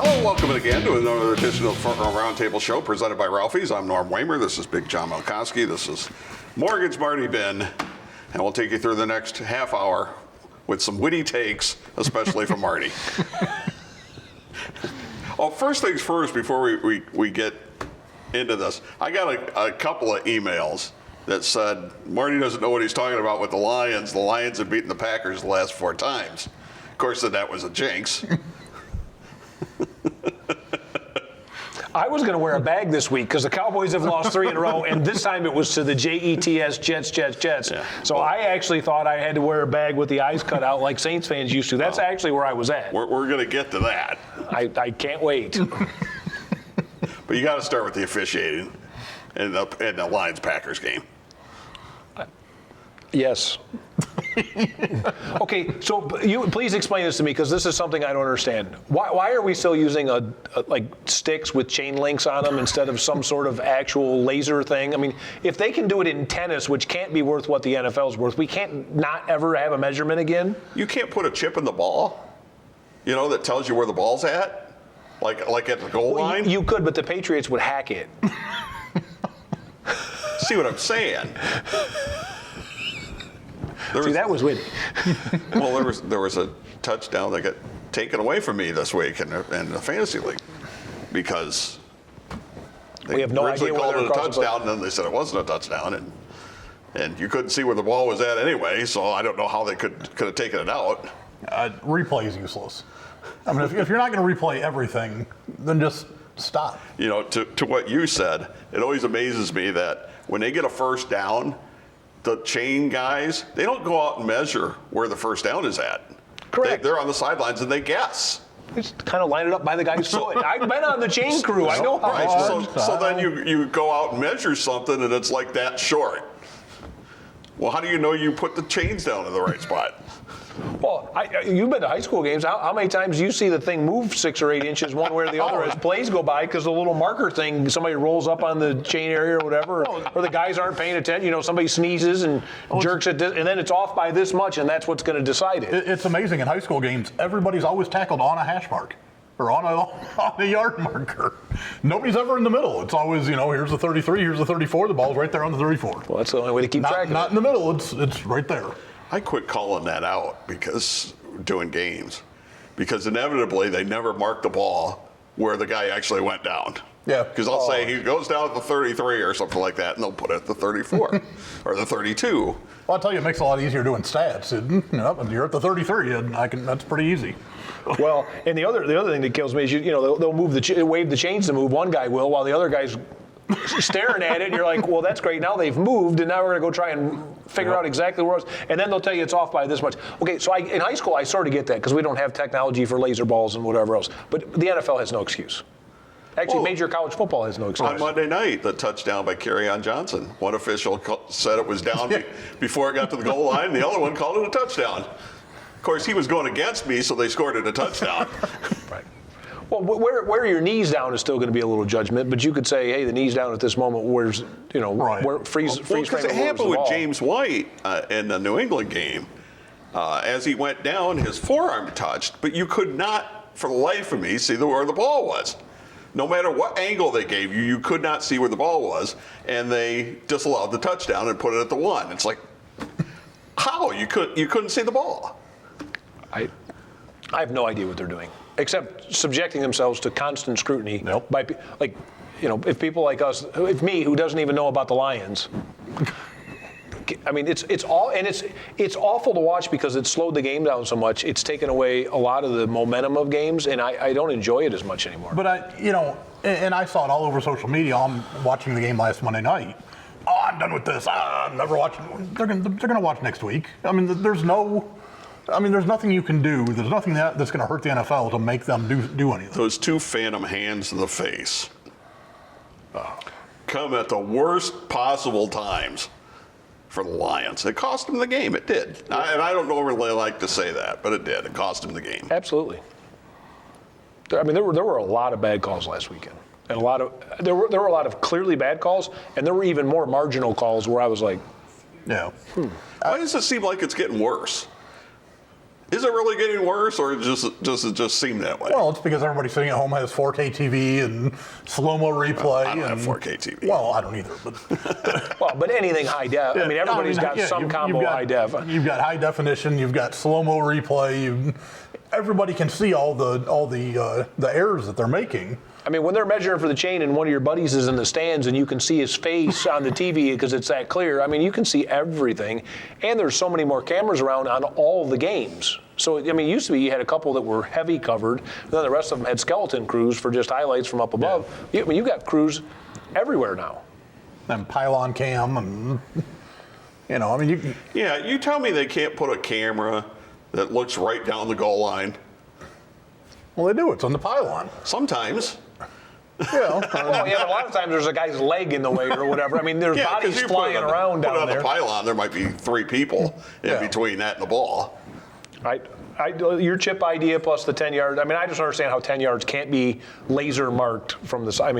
Hello, welcome again to another edition of the Roundtable Show presented by Ralphie's. I'm Norm Wamer. This is Big John Malkoski. This is Mortgage Marty Bihn. And we'll take you through the next half hour with some witty takes, especially from Marty. Well, first things first, before we get into this, I got a couple of emails that said Marty doesn't know what he's talking about with the Lions. The Lions have beaten the Packers the last 4 times. Of course, that was a jinx. I was going to wear a bag this week because the Cowboys have lost 3 in a row, and this time it was to the Jets, Jets. Yeah. So I actually thought I had to wear a bag with the eyes cut out like Saints fans used to. That's actually where I was at. We're going to get to that. I can't wait. But you got to start with the officiating in the Lions-Packers game. Yes. Okay, so you please explain this to me because this is something I don't understand. Why are we still using like sticks with chain links on them instead of some sort of actual laser thing? I mean, if they can do it in tennis, which can't be worth what the NFL's worth, we can't not ever have a measurement again? You can't put a chip in the ball, that tells you where the ball's at, like at the goal line? You could, but the Patriots would hack it. See what I'm saying? That was witty. Well, there was a touchdown that got taken away from me this week in the fantasy league because they we have no idea called it a touchdown, and then they said it wasn't a touchdown, and you couldn't see where the ball was at anyway. So I don't know how they could have taken it out. Replay is useless. I mean, if you're not going to replay everything, then just stop. To what you said, it always amazes me that when they get a first down, the chain guys, they don't go out and measure where the first down is at. Correct. They're on the sidelines and they guess. They just kind of line it up by the guy's foot. I've been on the chain crew. I know how. Right. So then you go out and measure something and it's like that short. Well, how do you know you put the chains down in the right spot? Well, you've been to high school games. How many times do you see the thing move 6 or 8 inches one way or the other as plays go by because the little marker thing, somebody rolls up on the chain area or whatever, or the guys aren't paying attention. Somebody sneezes and jerks at this, and then it's off by this much, and that's what's going to decide it. It's amazing. In high school games, everybody's always tackled on a hash mark or on a yard marker. Nobody's ever in the middle. It's always, here's the 33, here's the 34, the ball's right there on the 34. Well, that's the only way to keep track of it. Not in the middle, it's right there. I quit calling that out because doing games, because inevitably they never mark the ball where the guy actually went down. Yeah. Because I'll say he goes down at the 33 or something like that, and they'll put it at the 34 or the 32. Well, I'll tell you, it makes it a lot easier doing stats. You're at the 33, and that's pretty easy. Well, and the other thing that kills me is they'll move wave the chains to move. One guy will, while the other guy's staring at it, and you're like, well, that's great. Now they've moved, and now we're going to go try and figure out exactly where it was. And then they'll tell you it's off by this much. Okay, so in high school, I sort of get that because we don't have technology for laser balls and whatever else. But the NFL has no excuse. Actually, major college football has no excuse. On Monday night, the touchdown by Kerryon Johnson. One official said it was down before it got to the goal line. The other one called it a touchdown. Of course, he was going against me, so they scored it a touchdown. Right. Well, where your knees down is still going to be a little judgment, but you could say, hey, the knees down at this moment, where's, where freeze frame. Because it happened with James White in the New England game. As he went down, his forearm touched, but you could not, for the life of me, see where the ball was. No matter what angle they gave you, you could not see where the ball was, and they disallowed the touchdown and put it at the 1. It's like, how? You couldn't see the ball. I have no idea what they're doing, except subjecting themselves to constant scrutiny. Nope. By if people like us, if me, who doesn't even know about the Lions. I mean, it's awful to watch because it's slowed the game down so much. It's taken away a lot of the momentum of games, and I don't enjoy it as much anymore. But and I saw it all over social media. I'm watching the game last Monday night. Oh, I'm done with this. I'm never watching. They're gonna watch next week. I mean, there's nothing you can do. There's nothing that's going to hurt the NFL to make them do anything. Those 2 phantom hands in the face come at the worst possible times for the Lions. It cost them the game. It did. And I don't normally like to say that, but it did. It cost them the game. Absolutely. I mean, there were a lot of bad calls last weekend, and there were a lot of clearly bad calls, and there were even more marginal calls where I was like, yeah. Why does it seem like it's getting worse? Is it really getting worse, or does it just seem that way? Well, it's because everybody sitting at home has 4K TV and slow-mo replay. I don't have 4K TV. Well, I don't either. But Well, but anything high def. I mean, everybody's got some combo high def. You've got high definition. You've got slow-mo replay. Everybody can see all the errors that they're making. I mean, when they're measuring for the chain and one of your buddies is in the stands and you can see his face on the TV because it's that clear, I mean, you can see everything. And there's so many more cameras around on all the games. So, I mean, it used to be you had a couple that were heavy covered, and then the rest of them had skeleton crews for just highlights from up above. I mean, you've got crews everywhere now. And pylon cam and, I mean, you tell me they can't put a camera that looks right down the goal line. Well, they do. It's on the pylon. Sometimes. Well, yeah, a lot of times there's a guy's leg in the way or whatever. I mean, there's bodies flying around down there. Put it on the pylon, there might be 3 people in between that and the ball. Your chip idea plus the 10 yards. I mean, I just don't understand how 10 yards can't be laser marked from the side. I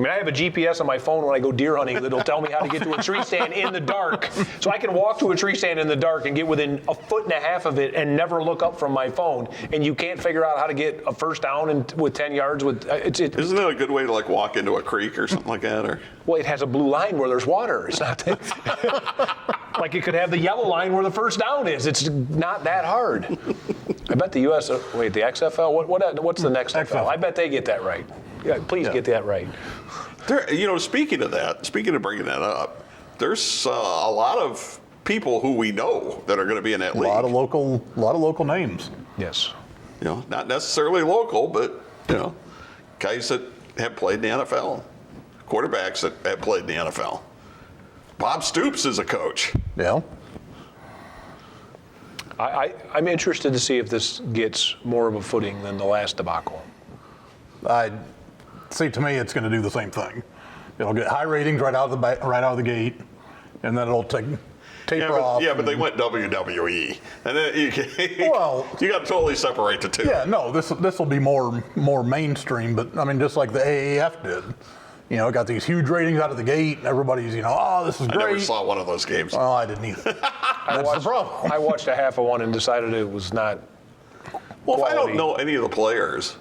mean, I have a GPS on my phone when I go deer hunting that'll tell me how to get to a tree stand in the dark. So I can walk to a tree stand in the dark and get within 1.5 feet of it and never look up from my phone. And you can't figure out how to get a first down with 10 yards. Isn't that a good way to like walk into a creek or something like that? Or well, it has a blue line where there's water. It's not like it could have the yellow line where the first down is. It's not that hard. I bet the U.S. The XFL. What's the next XFL? I bet they get that right. Yeah, please get that right. Speaking of bringing that up, there's a lot of people who we know that are going to be in that league. A lot of local names. Yes. Not necessarily local, but guys that have played in the NFL, quarterbacks that have played in the NFL. Bob Stoops is a coach. Yeah. I'm interested to see if this gets more of a footing than the last debacle. To me, it's going to do the same thing. It'll get high ratings right out of the gate, and then it'll taper off. Yeah, but they went WWE, and then you got to totally separate the two. Yeah, no, this will be more mainstream, but I mean, just like the AAF did. It got these huge ratings out of the gate. Everybody's, oh, this is great. I never saw one of those games. Well, I didn't either. That's the problem. I watched a half of one and decided it was not. Well, quality. If I don't know any of the players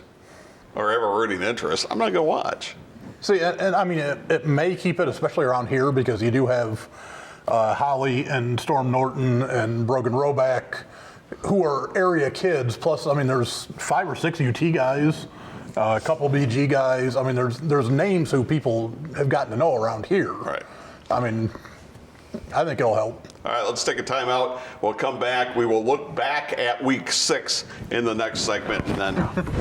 or have a rooting interest, I'm not going to watch. See, and I mean, it may keep it, especially around here, because you do have Holly and Storm Norton and Brogan Roback, who are area kids. Plus, I mean, there's 5 or 6 UT guys, a couple BG guys. I mean, there's names who people have gotten to know around here. Right. I mean, I think it'll help. All right, let's take a timeout. We'll come back. We will look back at week 6 in the next segment, and then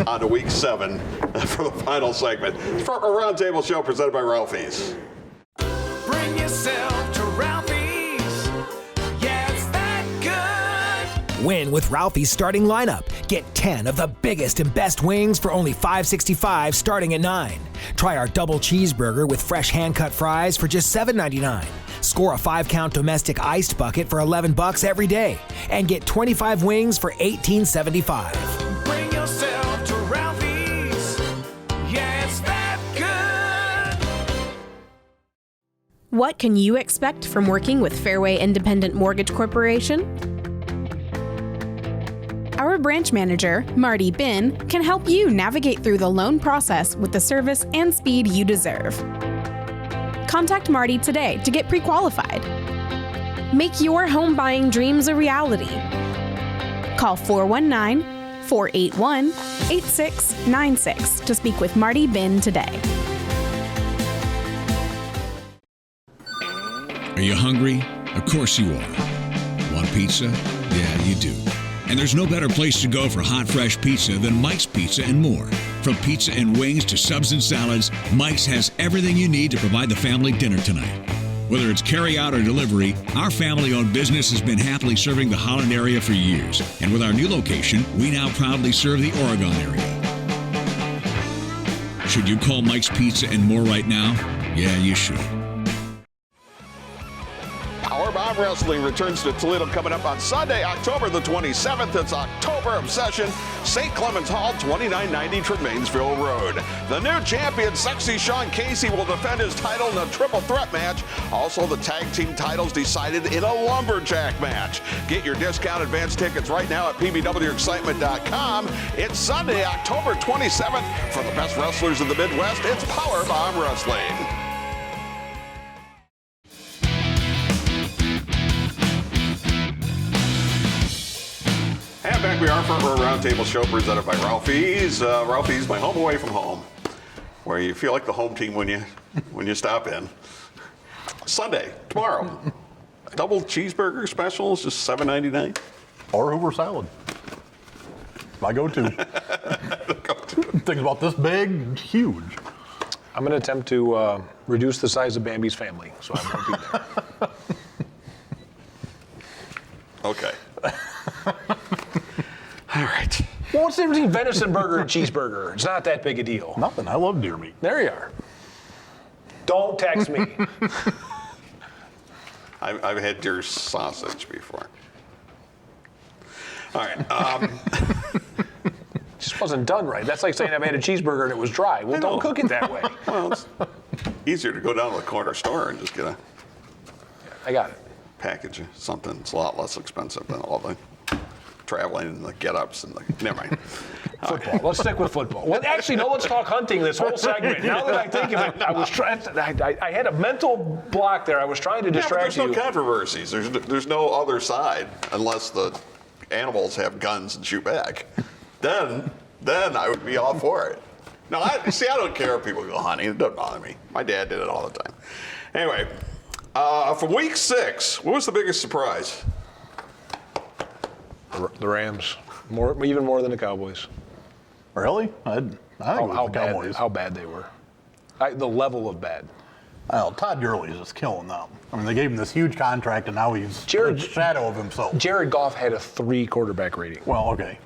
on to week 7 for the final segment. For a Roundtable show presented by Ralphie's. Bring yourself to Ralphie's. Yeah, it's that good. Win with Ralphie's starting lineup. Get 10 of the biggest and best wings for only $5.65 starting at $9. Try our double cheeseburger with fresh hand-cut fries for just $7.99. Score a 5-count domestic iced bucket for $11 every day. And get 25 wings for $18.75. Bring yourself to Ralphie's. Yeah, it's that good. What can you expect from working with Fairway Independent Mortgage Corporation? Our branch manager, Marty Bihn, can help you navigate through the loan process with the service and speed you deserve. Contact Marty today to get pre-qualified. Make your home buying dreams a reality. Call 419-481-8696 to speak with Marty Bihn today. Are you hungry? Of course you are. Want pizza? Yeah, you do. And there's no better place to go for hot, fresh pizza than Mike's Pizza and More. From pizza and wings to subs and salads, Mike's has everything you need to provide the family dinner tonight. Whether it's carry-out or delivery, our family-owned business has been happily serving the Holland area for years. And with our new location, we now proudly serve the Oregon area. Should you call Mike's Pizza and More right now? Yeah, you should. Powered by Arm Wrestling returns to Toledo coming up on Sunday, October the 27th. It's October Obsession, St. Clements Hall, 2990 Tremainsville Road. The new champion, Sexy Sean Casey, will defend his title in a triple threat match. Also, the tag team titles decided in a lumberjack match. Get your discount advance tickets right now at pbwexcitement.com. It's Sunday, October 27th. For the best wrestlers in the Midwest, it's Powerbomb Wrestling. And back we are for a Roundtable show presented by Ralphie's. Ralphie's, my home away from home, where you feel like the home team when you stop in. Sunday, tomorrow, double cheeseburger specials, just $7.99. Or Hoover salad. My go-to. Things about this big, huge. I'm going to attempt to reduce the size of Bambi's family, so I won't be there. Okay. All right. Well, what's the difference between venison burger and cheeseburger? It's not that big a deal. Nothing. I love deer meat. There you are. Don't text me. I've had deer sausage before. All right. Just wasn't done right. That's like saying I've had a cheeseburger and it was dry. Well, don't cook it that way. Well, it's easier to go down to the corner store and just get a I got it. package of something that's a lot less expensive than all the traveling and the get-ups and the... Never mind. Football. Let's stick with football. Well, actually, no, let's talk hunting this whole segment. Now that I think of it, I was trying. I had a mental block there. I was trying to distract there's you. no controversies. There's no other side unless the animals have guns and shoot back. Then I would be all for it. No, I don't care if people go hunting. It doesn't bother me. My dad did it all the time. Anyway, from week 6, what was the biggest surprise? The Rams, even more than the Cowboys. Really? I think it was the Cowboys. How bad they were. The level of bad. Well, Todd Gurley is just killing them. I mean, they gave him this huge contract, and now he's a shadow of himself. Jared Goff had a 3 quarterback rating. Well, okay.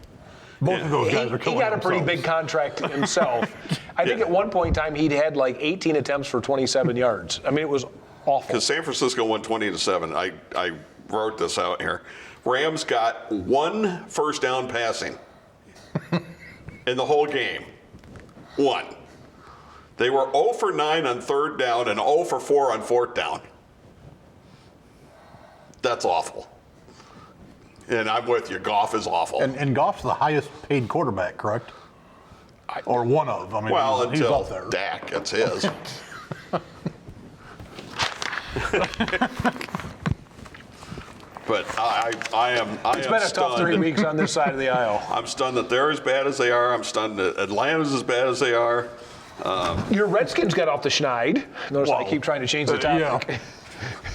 Both of those guys are killing He got a pretty big contract himself. I think at one point in time he'd had like 18 attempts for 27 yards. I mean, it was awful. Because San Francisco won 20-7. I wrote this out here. Rams got 1 first down passing in the whole game. 1. They were 0 for 9 on 3rd down and 0 for 4 on 4th down. That's awful. And I'm with you. Goff is awful. And Goff's the highest paid quarterback, correct? Or one of. I mean, well, he's until up there. Dak, it's his. But I am It's been a tough 3 weeks on this side of the aisle. I'm stunned that they're as bad as they are. I'm stunned that Atlanta's as bad as they are. Your Redskins got off the schneid. Notice I keep trying to change the topic.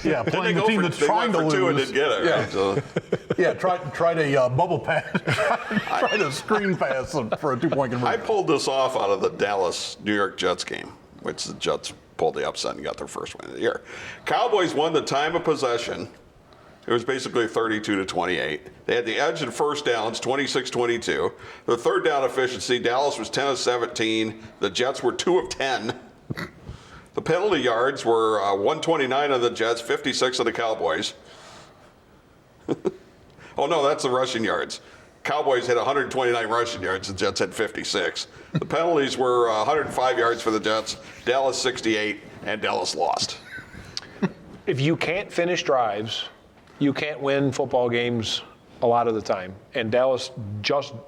Yeah, playing the team that's they trying went to for 2 and lose. didn't get it. Yeah. Right? So, Yeah, tried a bubble pass. tried a screen pass for a 2-point conversion. I pulled this off out of the Dallas-New York Jets game, which the Jets pulled the upset and got their first win of the year. Cowboys won the time of possession. It was basically 32-28. They had the edge in first downs, 26-22. The 3rd down efficiency, Dallas was 10 of 17. The Jets were 2 of 10. The penalty yards were 129 of the Jets, 56 of the Cowboys. Oh, no, that's the rushing yards. Cowboys had 129 rushing yards. The Jets had 56. The penalties were 105 yards for the Jets, Dallas 68, and Dallas lost. If you can't finish drives, you can't win football games a lot of the time. And Dallas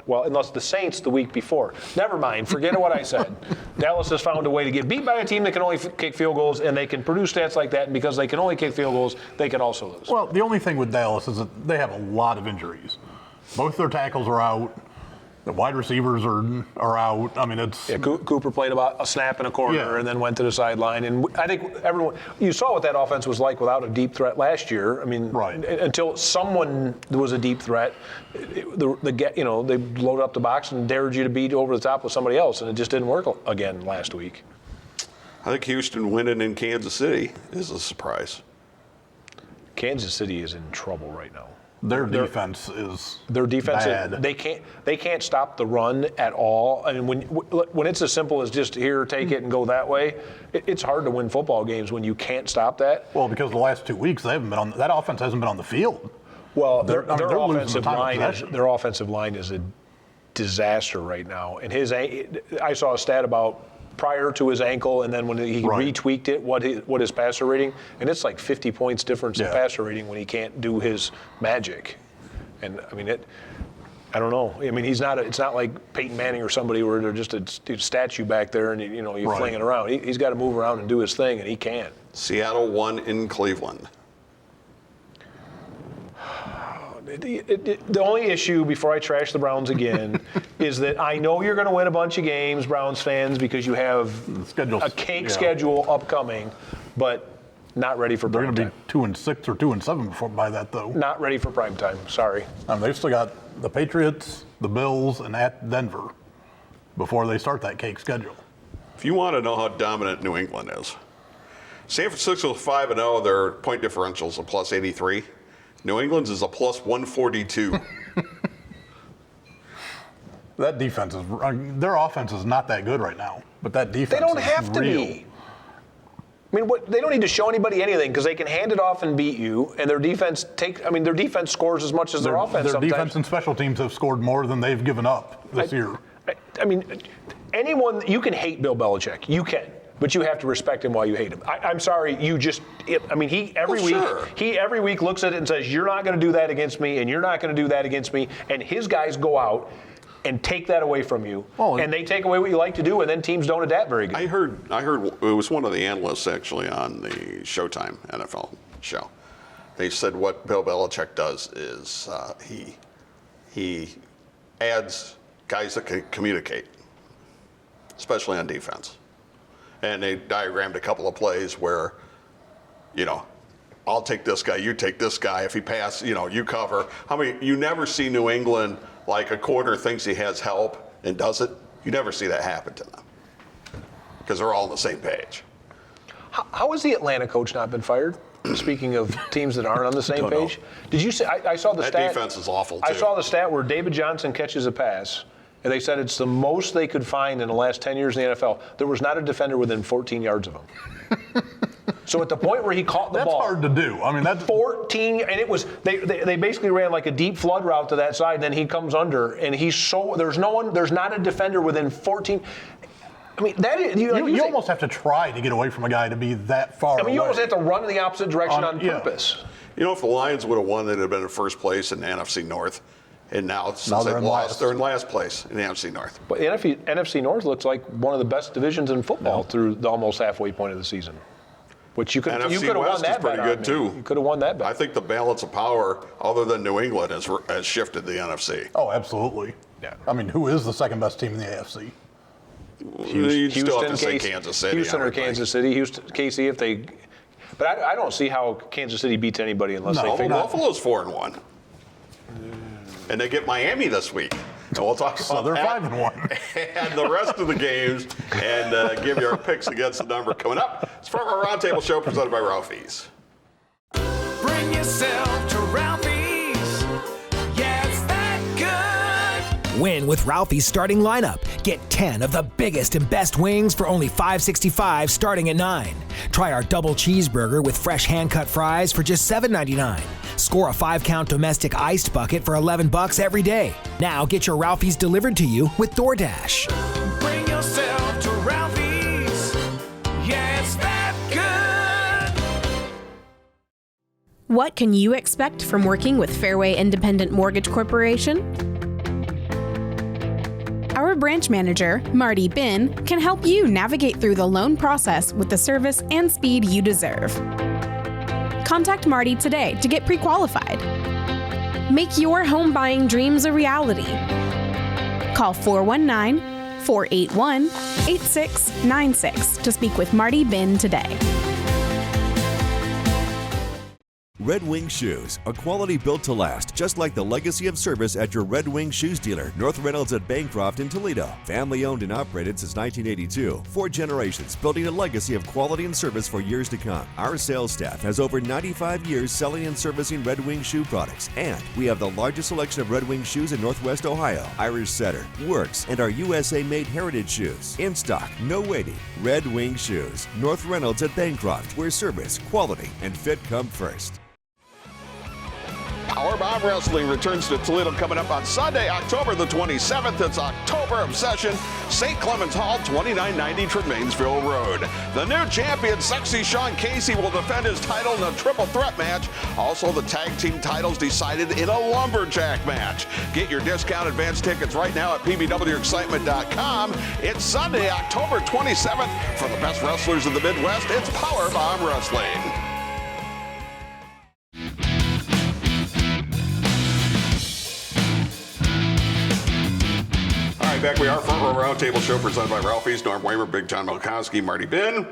unless the Saints the week before. Never mind, forget what I said. Dallas has found a way to get beat by a team that can only kick field goals, and they can produce stats like that, and because they can only kick field goals, they can also lose. Well, the only thing with Dallas is that they have a lot of injuries. Both their tackles are out. The wide receivers are out. I mean, it's... Yeah, Cooper played about a snap in a corner and then went to the sideline. And I think you saw what that offense was like without a deep threat last year. I mean, until someone was a deep threat, they loaded up the box and dared you to beat over the top with somebody else, and it just didn't work again last week. I think Houston winning in Kansas City is a surprise. Kansas City is in trouble right now. Their defense is bad. They they can't stop the run at all. I mean, when it's as simple as just here, take it and go that way, it's hard to win football games when you can't stop that. Well, because the last 2 weeks they haven't been that offense hasn't been on the field. Well, They're losing the time of possession. their offensive line is a disaster right now. And I saw a stat about prior to his ankle, and then when he retweaked it, what his passer rating, and it's like 50 points difference in passer rating when he can't do his magic. And I mean I don't know. I mean, it's not like Peyton Manning or somebody where they're just a statue back there and you fling it around. He's got to move around and do his thing, and he can't. Seattle won in Cleveland. The only issue, before I trash the Browns again, is that I know you're going to win a bunch of games, Browns fans, because you have a cake schedule upcoming, but not ready for prime time. They're going to be 2-6 or 2-7 by that, though. Not ready for prime time. Sorry. They've still got the Patriots, the Bills, and at Denver before they start that cake schedule. If you want to know how dominant New England is, San Francisco's 5-0. Their point differential is a plus 83. New England's is a plus 142. That defense their offense is not that good right now, but that defense They don't is have to real. be. I mean, they don't need to show anybody anything because they can hand it off and beat you, and their defense scores as much as their offense Their sometimes. defense and special teams have scored more than they've given up this year. I mean, you can hate Bill Belichick. You can. But you have to respect him while you hate him. I'm sorry, he every week looks at it and says, you're not going to do that against me, and you're not going to do that against me, and his guys go out and take that away from you, and they take away what you like to do, and then teams don't adapt very good. I heard it was one of the analysts actually on the Showtime NFL show. They said what Bill Belichick does is he adds guys that can communicate, especially on defense. And they diagrammed a couple of plays where, I'll take this guy, you take this guy. If he passes, you cover. You never see New England, like a corner thinks he has help and does it. You never see that happen to them because they're all on the same page. How has the Atlanta coach not been fired? Speaking of teams that aren't on the same page. Did you see, I saw the stat. That defense is awful, too. I saw the stat where David Johnson catches a pass, and they said it's the most they could find in the last 10 years in the NFL. There was not a defender within 14 yards of him. So at the point where he caught the ball. That's hard to do. I mean, that's 14, and it was, they basically ran like a deep flood route to that side, and then he comes under, and there's not a defender within 14. I mean, that is, you almost have to try to get away from a guy to be that far away. You almost have to run in the opposite direction on purpose. If the Lions would have won, they'd have been in first place in the NFC North. And now since they've lost, they're in last place in the NFC North. But the NFC North looks like one of the best divisions in football through the almost halfway point of the season. Which you could have won that bet. NFC West is pretty good, too. You could have won that bet. I think the balance of power, other than New England, has shifted the NFC. Oh, absolutely. Yeah. I mean, who is the second best team in the AFC? You still have to say Kansas City. Houston or Kansas City. KC, if they. But I don't see how Kansas City beats anybody unless they figure out. Buffalo's 4-1. And they get Miami this week. And we'll talk about they're that 5-1. and the rest of the games and give you our picks against the number coming up. It's from our Roundtable show presented by Ralphie's. Bring yourself to Ralphie's. Yeah, it's that good. Win with Ralphie's starting lineup. Get 10 of the biggest and best wings for only $5.65 starting at $9. Try our double cheeseburger with fresh hand-cut fries for just $7.99. Score a 5-count domestic iced bucket for $11 every day. Now get your Ralphie's delivered to you with DoorDash. Bring yourself to Ralphie's. Yeah, it's that good. What can you expect from working with Fairway Independent Mortgage Corporation? Our branch manager, Marty Bihn, can help you navigate through the loan process with the service and speed you deserve. Contact Marty today to get pre-qualified. Make your home buying dreams a reality. Call 419-481-8696 to speak with Marty Bihn today. Red Wing Shoes, a quality built to last, just like the legacy of service at your Red Wing Shoes dealer, North Reynolds at Bancroft in Toledo. Family owned and operated since 1982. 4 generations building a legacy of quality and service for years to come. Our sales staff has over 95 years selling and servicing Red Wing shoe products, and we have the largest selection of Red Wing shoes in Northwest Ohio. Irish Setter, Works, and our USA-made heritage shoes. In stock, no waiting. Red Wing Shoes, North Reynolds at Bancroft, where service, quality, and fit come first. Powerbomb Wrestling returns to Toledo coming up on Sunday, October the 27th. It's October Obsession, St. Clements Hall, 2990 Tremainsville Road. The new champion, Sexy Sean Casey, will defend his title in a triple threat match. Also, the tag team titles decided in a lumberjack match. Get your discount advance tickets right now at pbwexcitement.com. It's Sunday, October 27th. For the best wrestlers in the Midwest, it's Powerbomb Wrestling. Back we are, Front Row Roundtable Show presented by Ralphie's, Norm Wamer, Big John Malkoski, Marty Bihn.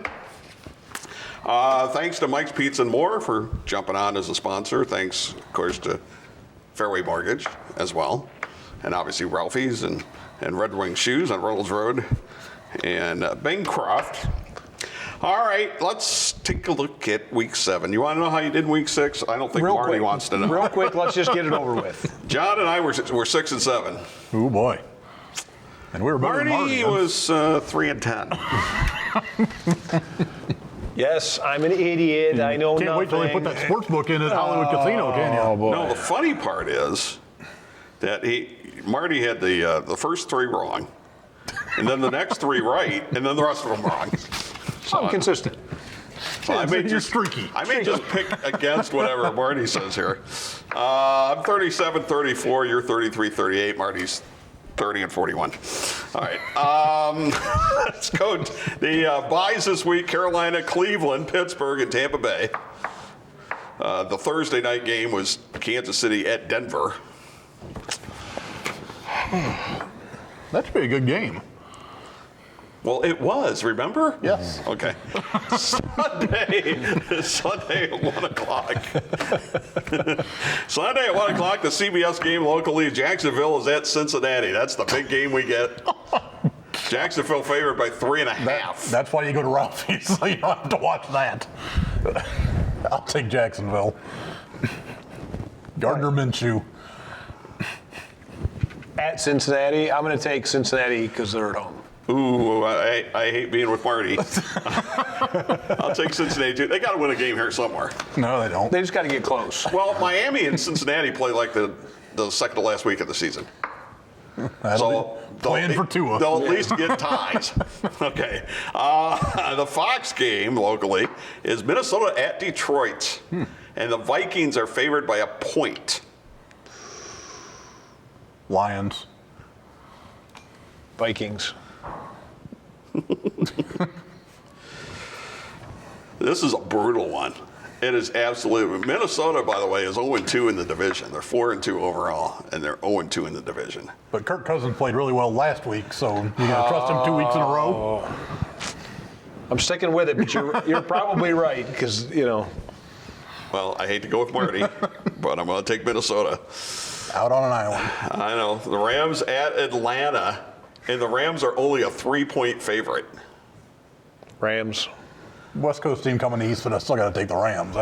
Thanks to Mike's Pizza and More for jumping on as a sponsor. Thanks, of course, to Fairway Mortgage as well. And obviously Ralphie's and Red Wing Shoes on Reynolds Road and Bancroft. All right, let's take a look at Week 7. You want to know how you did in Week 6? I don't think Marty wants to know. Real quick, let's just get it over with. John and I were 6 and 7. Oh, boy. And we were better than Marty was 3 and 10. Yes, I'm an idiot. I know Can't wait till they put that sports book in at Hollywood Casino, can you? Oh, boy. No, the funny part is that Marty had the first 3 wrong, and then the next 3 right, and then the rest of them wrong. So I'm consistent. So you're streaky. I may just pick against whatever Marty says here. I'm 37-34. You're 33-38. Marty's 30 and 41. All right. Let's go. The buys this week: Carolina, Cleveland, Pittsburgh, and Tampa Bay. The Thursday night game was Kansas City at Denver. That should be a good game. Well, it was, remember? Yes. Okay. Sunday at 1 o'clock. Sunday at 1 o'clock, the CBS game locally. Jacksonville is at Cincinnati. That's the big game we get. Jacksonville favored by 3.5. That's why you go to Ralphie's, so you don't have to watch that. I'll take Jacksonville. Gardner Minshew. At Cincinnati, I'm going to take Cincinnati because they're at home. Ooh, I hate being with Marty. I'll take Cincinnati too. They got to win a game here somewhere. No, they don't. They just got to get close. Well, Miami and Cincinnati play like the second to last week of the season. So playing for Tua. They'll at least get ties. Okay. The Fox game locally is Minnesota at Detroit. And the Vikings are favored by a point. Lions. Vikings. This is a brutal one. It is absolutely. Minnesota, by the way, is 0-2 in the division. They're 4-2 overall, and they're 0-2 in the division. But Kirk Cousins played really well last week, so you going to trust him 2 weeks in a row? I'm sticking with it, but you're probably right because, you know. Well, I hate to go with Marty, but I'm going to take Minnesota. Out on an island. I know. The Rams at Atlanta, and the Rams are only a 3-point favorite. Rams. West Coast team coming east, but I still got to take the Rams.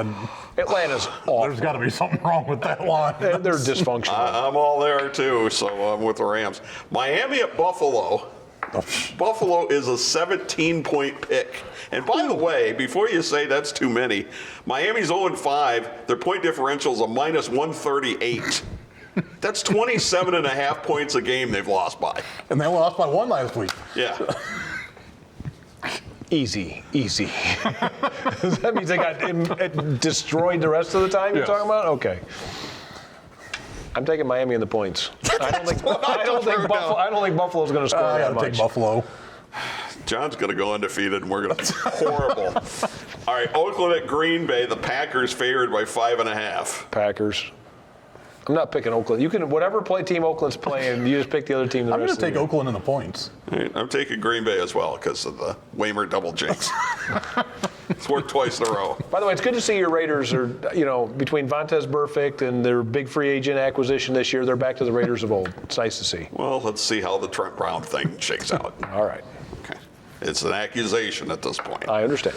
Atlanta's awful. There's got to be something wrong with that line. They're dysfunctional. I'm all there too, so I'm with the Rams. Miami at Buffalo. Buffalo is a 17-point pick. And by the way, before you say that's too many, Miami's 0-5. Their point differential is a minus 138. That's 27.5 points a game they've lost by. And they lost by 1 last week. Yeah. Easy. That means they got destroyed the rest of the time you're talking about? Okay. I'm taking Miami in the points. I don't think Buffalo's going to score I that got to much. take Buffalo. John's going to go undefeated, and we're going to be horrible. All right, Oakland at Green Bay. The Packers favored by 5.5. Packers. I'm not picking Oakland. You can whatever team Oakland's playing, you just pick the other team. I'm going to take Oakland in the points. All right, I'm taking Green Bay as well because of the Wamer double jinx. It's worked twice in a row. By the way, it's good to see your Raiders are, between Vontaze Burfict and their big free agent acquisition this year, they're back to the Raiders of old. It's nice to see. Well, let's see how the Trent Brown thing shakes out. All right. Okay. It's an accusation at this point. I understand.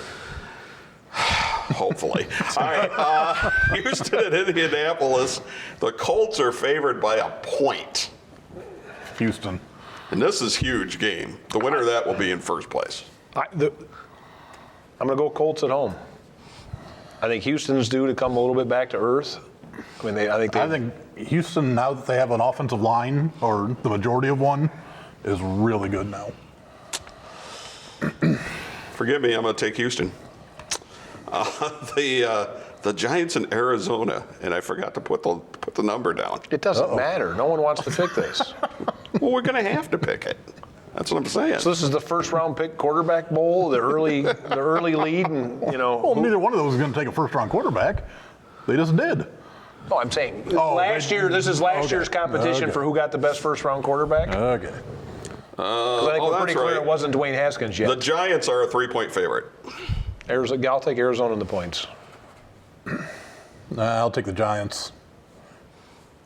Hopefully. All right. Houston and Indianapolis. The Colts are favored by a point. Houston. And this is a huge game. The winner of that will be in first place. I'm going to go Colts at home. I think Houston's due to come a little bit back to earth. I think Houston, now that they have an offensive line, or the majority of one, is really good now. Forgive me, I'm going to take Houston. The Giants in Arizona, and I forgot to put the number down. it doesn't matter. No one wants to pick this. Well, we're going to have to pick it. That's what I'm saying. So this is the first round pick quarterback bowl, the early lead, and Well, neither one of those is going to take a first-round quarterback. They just did. No, I'm saying this is last year's competition for who got the best first round quarterback. Okay. 'Cause I think we're pretty clear it wasn't Dwayne Haskins yet. The Giants are a 3-point favorite. I'll take Arizona in the points. I'll take the Giants.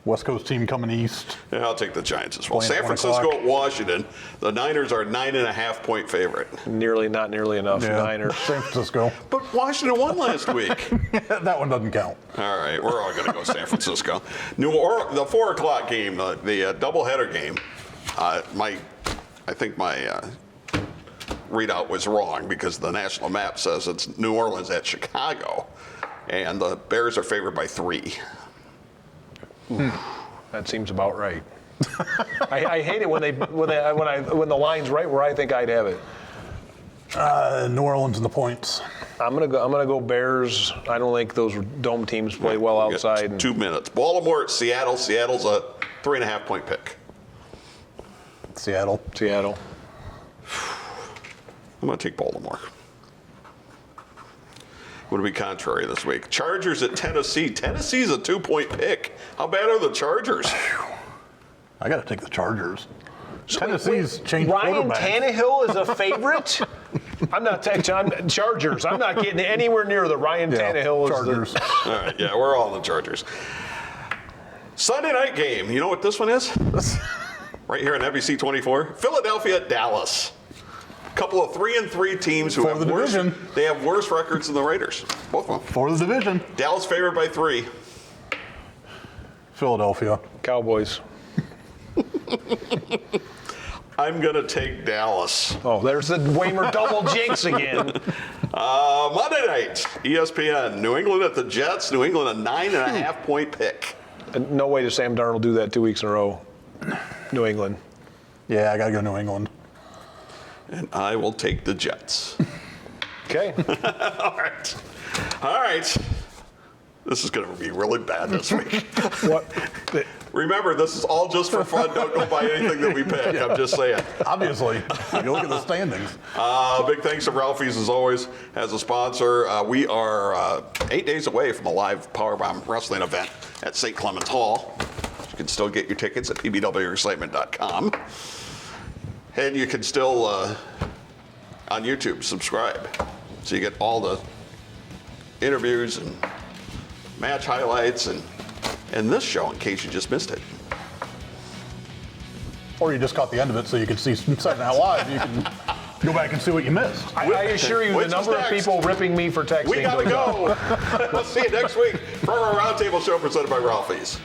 West Coast team coming east. Yeah, I'll take the Giants as well. Playing at San 1 Francisco o'clock. at Washington. The Niners are 9.5-point favorite. Not nearly enough. Niners. San Francisco. But Washington won last week. That one doesn't count. All right, we're all going to go San Francisco. The 4 o'clock game, the doubleheader game. I think my readout was wrong because the national map says it's New Orleans at Chicago, and the Bears are favored by 3. That seems about right. I hate it when the line's right where I think I'd have it. New Orleans in the points. I'm gonna go Bears. I don't think those dome teams play well We got outside. 2 minutes. Baltimore at Seattle. Seattle's a 3.5-point pick. Seattle. I'm going to take Baltimore. Going to be contrary this week. Chargers at Tennessee. Tennessee's a 2-point pick. How bad are the Chargers? I got to take the Chargers. Tennessee's changed Ryan quarterback. Tannehill is a favorite? I'm Chargers. I'm not getting anywhere near the Ryan Tannehill. Chargers. All right, yeah, we're all in the Chargers. Sunday night game. You know what this one is? Right here on NBC 24. Philadelphia at Dallas. A couple of 3-3 teams who For have the division. They have worse records than the Raiders. Both of them. For the division. Dallas favored by 3. Philadelphia. Cowboys. I'm going to take Dallas. Oh, there's the Wamer double jinx again. Monday night, ESPN. New England at the Jets. New England a 9.5-point pick. And no way does Sam Darnold do that 2 weeks in a row. New England. Yeah, I got to go New England. And I will take the Jets. Okay. All right. This is going to be really bad this week. What? Remember, this is all just for fun. Don't go buy anything that we pick. I'm just saying. Obviously. You look at the standings. Big thanks to Ralphie's, as always, as a sponsor. We are 8 days away from a live Powerbomb wrestling event at St. Clement's Hall. You can still get your tickets at pbwexcitement.com. And you can still, on YouTube, subscribe. So you get all the interviews and match highlights and this show in case you just missed it. Or you just caught the end of it so you could see Saturday Night Live. You can go back and see what you missed. I assure you, Which the is number of next? people ripping me for texting. We got to go. We'll see you next week for our Roundtable show presented by Ralphie's.